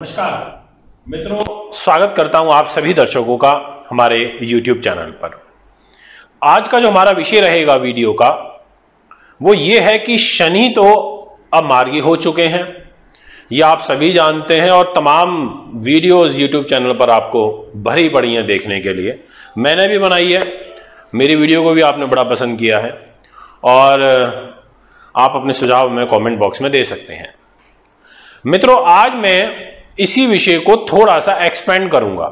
नमस्कार मित्रों, स्वागत करता हूं आप सभी दर्शकों का हमारे YouTube चैनल पर। आज का जो हमारा विषय रहेगा वीडियो का वो ये है कि शनि तो अब मार्गी हो चुके हैं, ये आप सभी जानते हैं और तमाम वीडियोस YouTube चैनल पर आपको भरी पड़ी हैं देखने के लिए। मैंने भी बनाई है, मेरी वीडियो को भी आपने बड़ा पसंद किया है और आप अपने सुझाव में कमेंट बॉक्स में दे सकते हैं। मित्रों, आज मैं इसी विषय को थोड़ा सा एक्सपेंड करूंगा।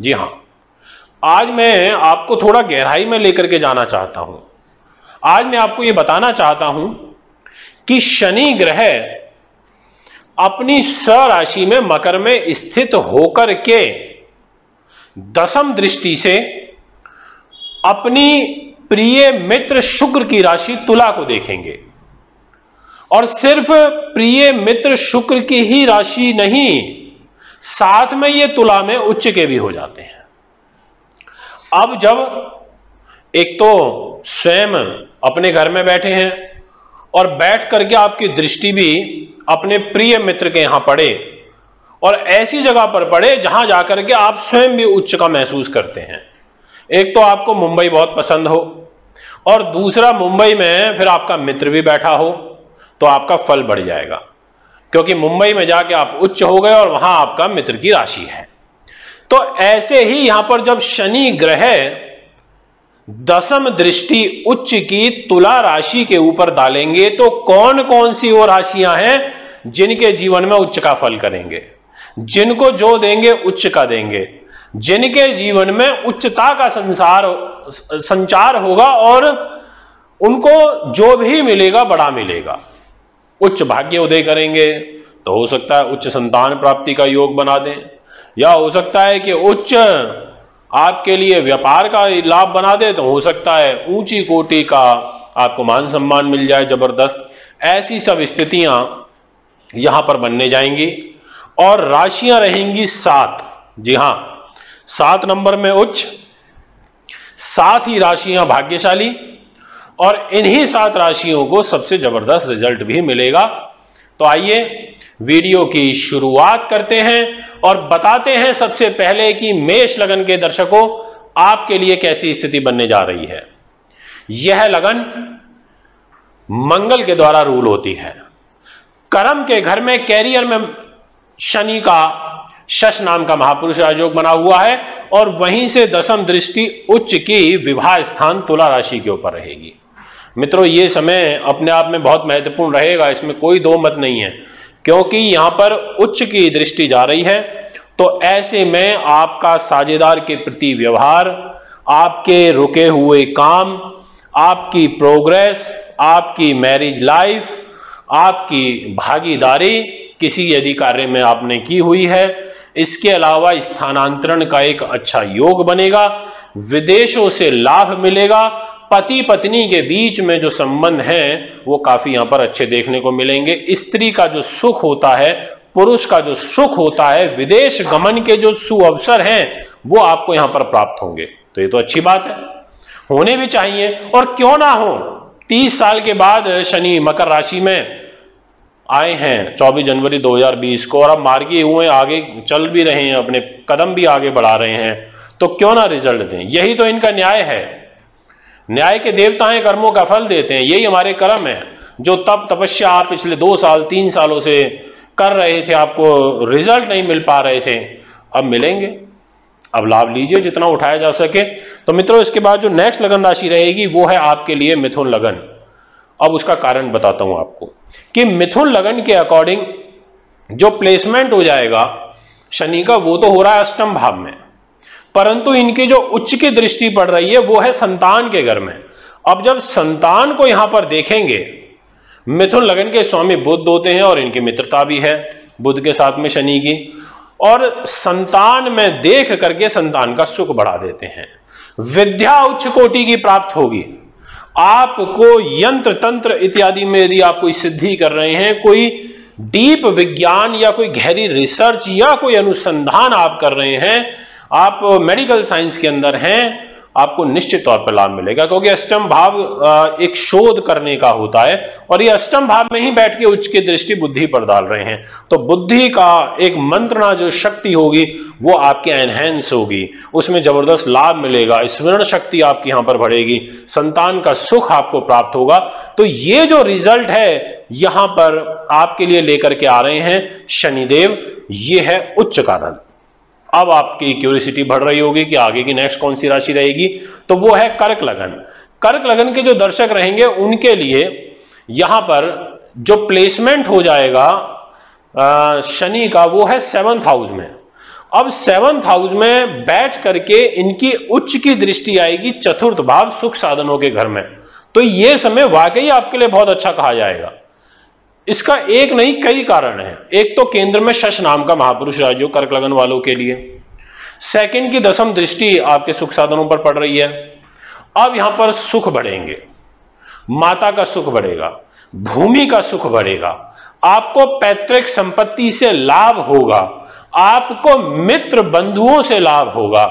जी हाँ, आज मैं आपको थोड़ा गहराई में लेकर के जाना चाहता हूं। आज मैं आपको यह बताना चाहता हूं कि शनि ग्रह अपनी स्वराशि में मकर में स्थित होकर के दशम दृष्टि से अपनी प्रिय मित्र शुक्र की राशि तुला को देखेंगे और सिर्फ प्रिय मित्र शुक्र की ही राशि नहीं, साथ में ये तुला में उच्च के भी हो जाते हैं। अब जब एक तो स्वयं अपने घर में बैठे हैं और बैठ करके आपकी दृष्टि भी अपने प्रिय मित्र के यहां पड़े और ऐसी जगह पर पड़े जहां जाकर के आप स्वयं भी उच्च का महसूस करते हैं। एक तो आपको मुंबई बहुत पसंद हो और दूसरा मुंबई में फिर आपका मित्र भी बैठा हो तो आपका फल बढ़ जाएगा, क्योंकि मुंबई में जाके आप उच्च हो गए और वहां आपका मित्र की राशि है। तो ऐसे ही यहां पर जब शनि ग्रह दशम दृष्टि उच्च की तुला राशि के ऊपर डालेंगे तो कौन कौन सी वो राशियां हैं जिनके जीवन में उच्च का फल करेंगे, जिनको जो देंगे उच्च का देंगे, जिनके जीवन में उच्चता का संचार होगा और उनको जो भी मिलेगा बड़ा मिलेगा। उच्च भाग्य उदय करेंगे तो हो सकता है उच्च संतान प्राप्ति का योग बना दें, या हो सकता है कि उच्च आपके लिए व्यापार का लाभ बना दे, तो हो सकता है ऊंची कोटि का आपको मान सम्मान मिल जाए जबरदस्त। ऐसी सब स्थितियां यहां पर बनने जाएंगी और राशियां रहेंगी 7। जी हां, 7 नंबर में उच्च, 7 ही राशियां भाग्यशाली और इन्हीं 7 राशियों को सबसे जबरदस्त रिजल्ट भी मिलेगा। तो आइए वीडियो की शुरुआत करते हैं और बताते हैं सबसे पहले कि मेष लगन के दर्शकों आपके लिए कैसी स्थिति बनने जा रही है। यह लगन मंगल के द्वारा रूल होती है। कर्म के घर में कैरियर में शनि का शश नाम का महापुरुष राजयोग बना हुआ है और वहीं से दशम दृष्टि उच्च की विवाह स्थान तुला राशि के ऊपर रहेगी। मित्रों, ये समय अपने आप में बहुत महत्वपूर्ण रहेगा, इसमें कोई दो मत नहीं है, क्योंकि यहां पर उच्च की दृष्टि जा रही है। तो ऐसे में आपका साझेदार के प्रति व्यवहार, आपके रुके हुए काम, आपकी प्रोग्रेस, आपकी मैरिज लाइफ, आपकी भागीदारी किसी यदि कार्य में आपने की हुई है, इसके अलावा स्थानांतरण का एक अच्छा योग बनेगा, विदेशों से लाभ मिलेगा, पति पत्नी के बीच में जो संबंध हैं वो काफी यहां पर अच्छे देखने को मिलेंगे। स्त्री का जो सुख होता है, पुरुष का जो सुख होता है, विदेश गमन के जो सुअवसर हैं वो आपको यहां पर प्राप्त होंगे। तो ये तो अच्छी बात है, होने भी चाहिए और क्यों ना हो। 30 साल के बाद शनि मकर राशि में आए हैं 24 जनवरी 2020 को और अब मार्गी हुए, आगे चल भी रहे हैं, अपने कदम भी आगे बढ़ा रहे हैं, तो क्यों ना रिजल्ट दें। यही तो इनका न्याय है। न्याय के देवता हैं, कर्मों का फल देते हैं, यही हमारे कर्म है। जो तप तपस्या आप पिछले 2 साल 3 सालों से कर रहे थे, आपको रिजल्ट नहीं मिल पा रहे थे, अब मिलेंगे। अब लाभ लीजिए जितना उठाया जा सके। तो मित्रों, इसके बाद जो नेक्स्ट लगन राशि रहेगी वो है आपके लिए मिथुन लगन। अब उसका कारण बताता हूं आपको कि मिथुन लगन के अकॉर्डिंग जो प्लेसमेंट हो जाएगा शनि का, वो तो हो रहा है अष्टम भाव में, परंतु इनकी जो उच्च की दृष्टि पड़ रही है वो है संतान के घर में। अब जब संतान को यहां पर देखेंगे, मिथुन लगन के स्वामी बुध होते हैं और इनकी मित्रता भी है बुध के साथ में शनि की, और संतान में देख करके संतान का सुख बढ़ा देते हैं। विद्या उच्च कोटि की प्राप्त होगी। आपको यंत्र तंत्र इत्यादि में यदि आप कोई सिद्धि कर रहे हैं, कोई डीप विज्ञान या कोई गहरी रिसर्च या कोई अनुसंधान आप कर रहे हैं, आप मेडिकल साइंस के अंदर हैं आपको निश्चित तौर पर लाभ मिलेगा, क्योंकि अष्टम भाव एक शोध करने का होता है और ये अष्टम भाव में ही बैठ के उच्च की दृष्टि बुद्धि पर डाल रहे हैं। तो बुद्धि का एक मंत्रणा जो शक्ति होगी वो आपके एनहेंस होगी, उसमें जबरदस्त लाभ मिलेगा, स्मरण शक्ति आपकी यहां पर बढ़ेगी, संतान का सुख आपको प्राप्त होगा। तो ये जो रिजल्ट है यहां पर आपके लिए लेकर के आ रहे हैं शनिदेव, ये है उच्च का धन। अब आपकी क्यूरियोसिटी बढ़ रही होगी कि आगे की नेक्स्ट कौन सी राशि रहेगी, तो वो है कर्क लगन। कर्क लगन के जो दर्शक रहेंगे उनके लिए यहां पर जो प्लेसमेंट हो जाएगा शनि का, वो है 7th हाउस में। अब 7th हाउस में बैठ करके इनकी उच्च की दृष्टि आएगी चतुर्थ भाव सुख साधनों के घर में। तो ये समय वाकई आपके लिए बहुत अच्छा कहा जाएगा। इसका एक नहीं कई कारण है। एक तो केंद्र में शश नाम का महापुरुष राजयोग कर्क लगन वालों के लिए, सेकंड की 10वीं दृष्टि आपके सुख साधनों पर पड़ रही है। अब यहां पर सुख बढ़ेंगे, माता का सुख बढ़ेगा, भूमि का सुख बढ़ेगा, आपको पैतृक संपत्ति से लाभ होगा, आपको मित्र बंधुओं से लाभ होगा,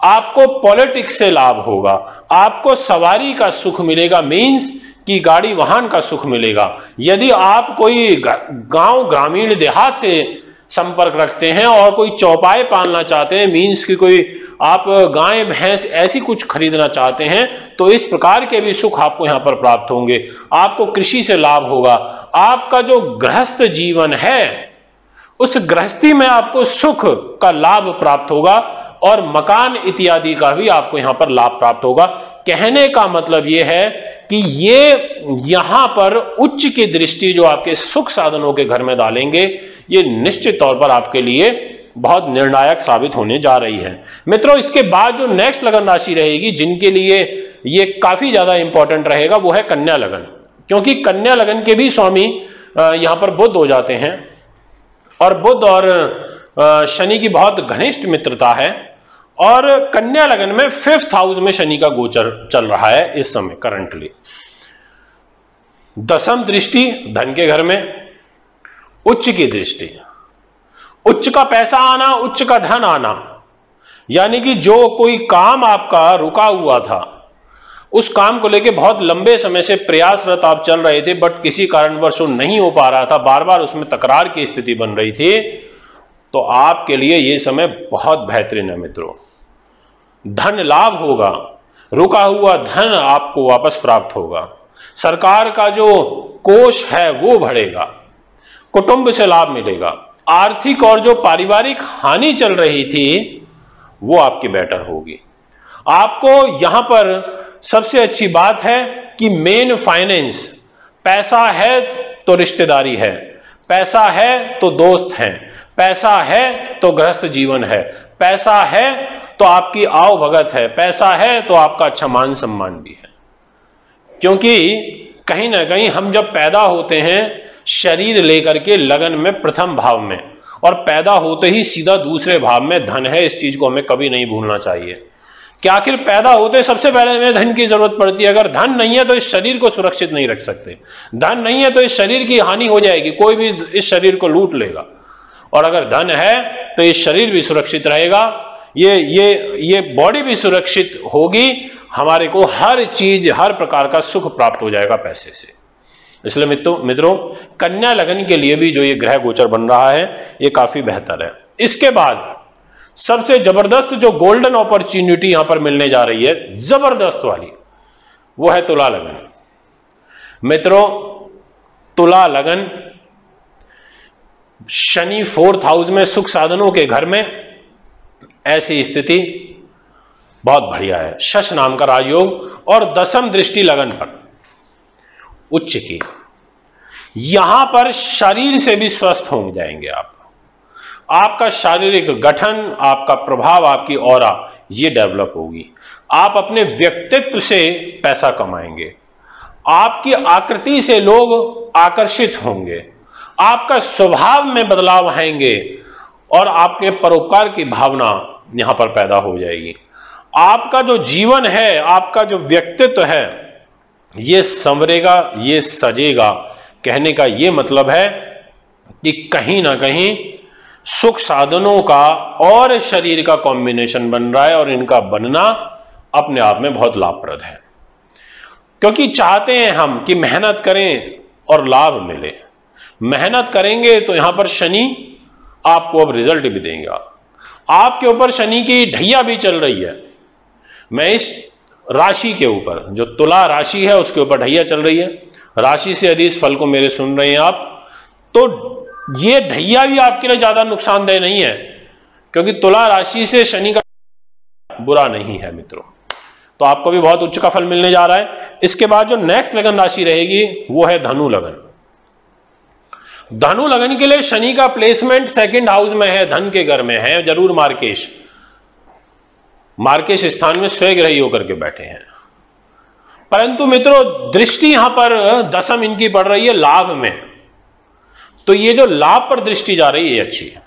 आपको पॉलिटिक्स से लाभ होगा, आपको सवारी का सुख मिलेगा, मीन्स कि गाड़ी वाहन का सुख मिलेगा। यदि आप कोई गांव ग्रामीण देहात से संपर्क रखते हैं और कोई चौपाए पालना चाहते हैं, मीन्स कि कोई आप गाय भैंस ऐसी कुछ खरीदना चाहते हैं, तो इस प्रकार के भी सुख आपको यहां पर प्राप्त होंगे। आपको कृषि से लाभ होगा, आपका जो गृहस्थ जीवन है उस गृहस्थी में आपको सुख का लाभ प्राप्त होगा और मकान इत्यादि का भी आपको यहां पर लाभ प्राप्त होगा। कहने का मतलब यह है कि ये यहां पर उच्च की दृष्टि जो आपके सुख साधनों के घर में डालेंगे, ये निश्चित तौर पर आपके लिए बहुत निर्णायक साबित होने जा रही है। मित्रों, इसके बाद जो नेक्स्ट लगन राशि रहेगी जिनके लिए ये काफी ज्यादा इंपॉर्टेंट रहेगा, वो है कन्या लगन। क्योंकि कन्या लगन के भी स्वामी यहां पर बुध हो जाते हैं और बुध और शनि की बहुत घनिष्ठ मित्रता है और कन्या लगन में 5th हाउस में शनि का गोचर चल रहा है इस समय करंटली। 10वीं दृष्टि धन के घर में, उच्च की दृष्टि, उच्च का पैसा आना, उच्च का धन आना, यानी कि जो कोई काम आपका रुका हुआ था, उस काम को लेके बहुत लंबे समय से प्रयासरत आप चल रहे थे, बट किसी कारणवश वो नहीं हो पा रहा था, बार बार उसमें तकरार की स्थिति बन रही थी, तो आपके लिए ये समय बहुत बेहतरीन है मित्रों। धन लाभ होगा, रुका हुआ धन आपको वापस प्राप्त होगा, सरकार का जो कोष है वो बढ़ेगा, कुटुंब से लाभ मिलेगा, आर्थिक और जो पारिवारिक हानि चल रही थी वो आपकी बेटर होगी। आपको यहां पर सबसे अच्छी बात है कि मेन फाइनेंस, पैसा है तो रिश्तेदारी है, पैसा है तो दोस्त हैं, पैसा है तो गृहस्थ जीवन है, पैसा है तो आपकी आओ भगत है, पैसा है तो आपका अच्छा मान सम्मान भी है। क्योंकि कहीं ना कहीं हम जब पैदा होते हैं शरीर लेकर के लगन में प्रथम भाव में, और पैदा होते ही सीधा दूसरे भाव में धन है, इस चीज को हमें कभी नहीं भूलना चाहिए कि आखिर पैदा होते सबसे पहले हमें धन की जरूरत पड़ती है। अगर धन नहीं है तो इस शरीर को सुरक्षित नहीं रख सकते, धन नहीं है तो इस शरीर की हानि हो जाएगी, कोई भी इस शरीर को लूट लेगा, और अगर धन है तो ये शरीर भी सुरक्षित रहेगा, ये बॉडी भी सुरक्षित होगी, हमारे को हर चीज हर प्रकार का सुख प्राप्त हो जाएगा पैसे से। इसलिए मित्रों कन्या लगन के लिए भी जो ये ग्रह गोचर बन रहा है ये काफी बेहतर है। इसके बाद सबसे जबरदस्त जो गोल्डन अपॉर्चुनिटी यहां पर मिलने जा रही है, जबरदस्त वाली, वो है तुला लगन। मित्रों तुला लगन, शनि 4th हाउस में सुख साधनों के घर में, ऐसी स्थिति बहुत बढ़िया है। शश नाम का राजयोग और 10वीं दृष्टि लगन पर उच्च की, यहां पर शरीर से भी स्वस्थ हो जाएंगे आप, आपका शारीरिक गठन, आपका प्रभाव, आपकी ऑरा ये डेवलप होगी, आप अपने व्यक्तित्व से पैसा कमाएंगे, आपकी आकृति से लोग आकर्षित होंगे, आपका स्वभाव में बदलाव आएंगे और आपके परोपकार की भावना यहां पर पैदा हो जाएगी। आपका जो जीवन है, आपका जो व्यक्तित्व है, ये संवरेगा, ये सजेगा। कहने का ये मतलब है कि कहीं ना कहीं सुख साधनों का और शरीर का कॉम्बिनेशन बन रहा है और इनका बनना अपने आप में बहुत लाभप्रद है, क्योंकि चाहते हैं हम कि मेहनत करें और लाभ मिले। मेहनत करेंगे तो यहां पर शनि आपको अब रिजल्ट भी देगा। आपके ऊपर शनि की ढैया भी चल रही है। मैं इस राशि के ऊपर, जो तुला राशि है उसके ऊपर ढैया चल रही है। राशि से यदि इस फल को मेरे सुन रहे हैं आप, तो ये ढैया भी आपके लिए ज्यादा नुकसानदेह नहीं है, क्योंकि तुला राशि से शनि का बुरा नहीं है मित्रों। तो आपको भी बहुत उच्च का फल मिलने जा रहा है। इसके बाद जो नेक्स्ट लगन राशि रहेगी वो है धनु लगन। धनु लगन के लिए शनि का प्लेसमेंट सेकंड हाउस में है, धन के घर में है, जरूर मार्केश स्थान में स्वग्रही होकर के बैठे हैं। परंतु मित्रों दृष्टि यहां पर दशम इनकी पड़ रही है लाभ में, तो ये जो लाभ पर दृष्टि जा रही है ये अच्छी है।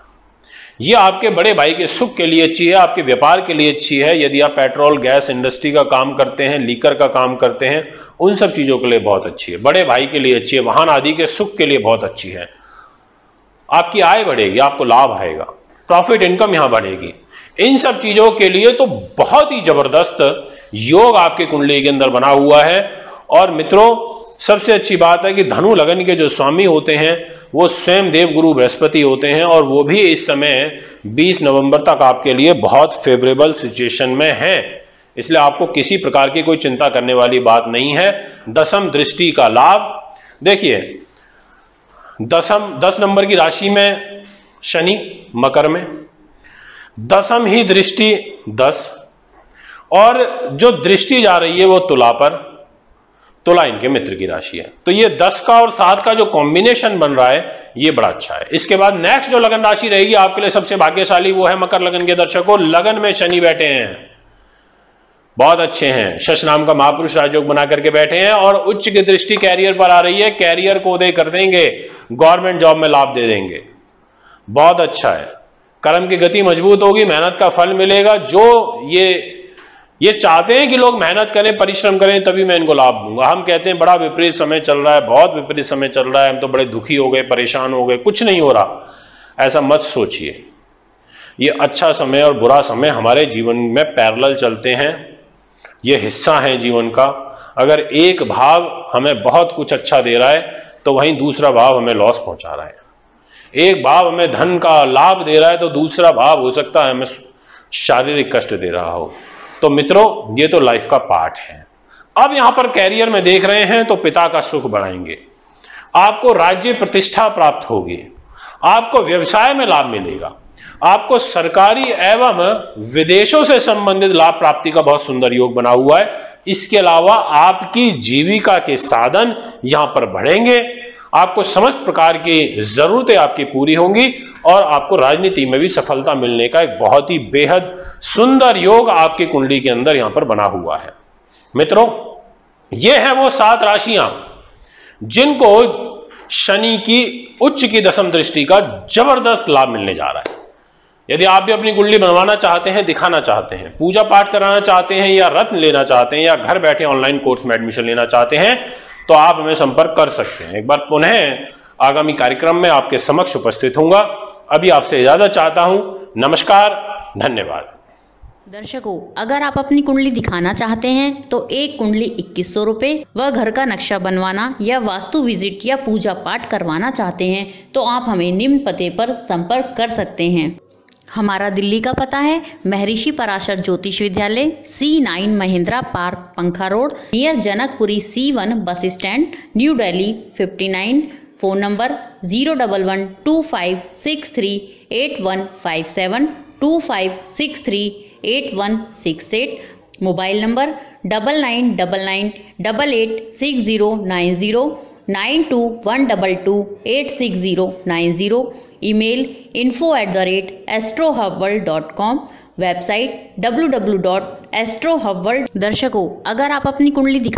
ये आपके बड़े भाई के सुख के लिए अच्छी है, आपके व्यापार के लिए अच्छी है। यदि आप पेट्रोल गैस इंडस्ट्री का काम करते हैं, लीकर का काम करते हैं, उन सब चीजों के लिए बहुत अच्छी है। बड़े भाई के लिए अच्छी है, वाहन आदि के सुख के लिए बहुत अच्छी है। आपकी आय बढ़ेगी, आपको लाभ आएगा, प्रॉफिट इनकम यहां बढ़ेगी। इन सब चीजों के लिए तो बहुत ही जबरदस्त योग आपके कुंडली के अंदर बना हुआ है। और मित्रों सबसे अच्छी बात है कि धनु लगन के जो स्वामी होते हैं वो स्वयं देव गुरु बृहस्पति होते हैं, और वो भी इस समय 20 नवंबर तक आपके लिए बहुत फेवरेबल सिचुएशन में है। इसलिए आपको किसी प्रकार की कोई चिंता करने वाली बात नहीं है। दशम दृष्टि का लाभ देखिए, 10 नंबर की राशि में शनि मकर में, दशम ही दृष्टि 10, और जो दृष्टि जा रही है वो तुला पर, तुला इनके मित्र की राशि है। तो ये 10 का और 7 का जो कॉम्बिनेशन बन रहा है ये बड़ा अच्छा है। इसके बाद नेक्स्ट जो लगन राशि रहेगी आपके लिए सबसे भाग्यशाली वो है मकर लगन के दर्शकों। लगन में शनि बैठे हैं, बहुत अच्छे हैं। शश नाम का महापुरुष राजयोग बना करके बैठे हैं, और उच्च की दृष्टि कैरियर पर आ रही है। कैरियर को उदय कर देंगे, गवर्नमेंट जॉब में लाभ दे देंगे, बहुत अच्छा है। कर्म की गति मजबूत होगी, मेहनत का फल मिलेगा। जो ये चाहते हैं कि लोग मेहनत करें, परिश्रम करें, तभी मैं इनको लाभ दूंगा। हम कहते हैं बड़ा विपरीत समय चल रहा है, बहुत विपरीत समय चल रहा है, हम तो बड़े दुखी हो गए, परेशान हो गए। कुछ नहीं हो रहा, ऐसा मत सोचिए। ये अच्छा समय और बुरा समय हमारे जीवन में पैरेलल चलते हैं, ये हिस्सा है जीवन का। अगर एक भाव हमें बहुत कुछ अच्छा दे रहा है तो वहीं दूसरा भाव हमें लॉस पहुंचा रहा है। एक भाव हमें धन का लाभ दे रहा है तो दूसरा भाव हो सकता है हमें शारीरिक कष्ट दे रहा हो। तो मित्रों ये तो लाइफ का पार्ट है। अब यहां पर कैरियर में देख रहे हैं तो पिता का सुख बढ़ाएंगे, आपको राज्य प्रतिष्ठा प्राप्त होगी, आपको व्यवसाय में लाभ मिलेगा, आपको सरकारी एवं विदेशों से संबंधित लाभ प्राप्ति का बहुत सुंदर योग बना हुआ है। इसके अलावा आपकी जीविका के साधन यहां पर बढ़ेंगे, आपको समस्त प्रकार की जरूरतें आपकी पूरी होंगी, और आपको राजनीति में भी सफलता मिलने का एक बहुत ही बेहद सुंदर योग आपकी कुंडली के अंदर यहां पर बना हुआ है। मित्रों ये है वो 7 राशियां जिनको शनि की उच्च की दशम दृष्टि का जबरदस्त लाभ मिलने जा रहा है। यदि आप भी अपनी कुंडली बनवाना चाहते हैं, दिखाना चाहते हैं, पूजा पाठ कराना चाहते हैं, या रत्न लेना चाहते हैं, या घर बैठे ऑनलाइन कोर्स में एडमिशन लेना चाहते हैं, तो आप हमें संपर्क कर सकते हैं। एक बार पुनः आगामी कार्यक्रम में आपके समक्ष उपस्थित होऊंगा। अभी आपसे इजाजत चाहता हूं। नमस्कार, धन्यवाद। दर्शकों अगर आप अपनी कुंडली दिखाना चाहते हैं तो एक कुंडली 2100 रुपये व घर का नक्शा बनवाना या वास्तु विजिट या पूजा पाठ करवाना चाहते हैं तो आप हमें निम्न पते पर संपर्क कर सकते हैं। हमारा दिल्ली का पता है महर्षि पराशर ज्योतिष विद्यालय, C9 महिंद्रा पार्क, पंखा road, near Janakpuri, C1 bus stand, new Delhi 59। Phone number 01125638157, 25638168। Mobile number 9999886090, 9212286090। Email info@astrohubworld.com, website www.astrohubworld। दर्शकों अगर आप अपनी कुंडली दिखा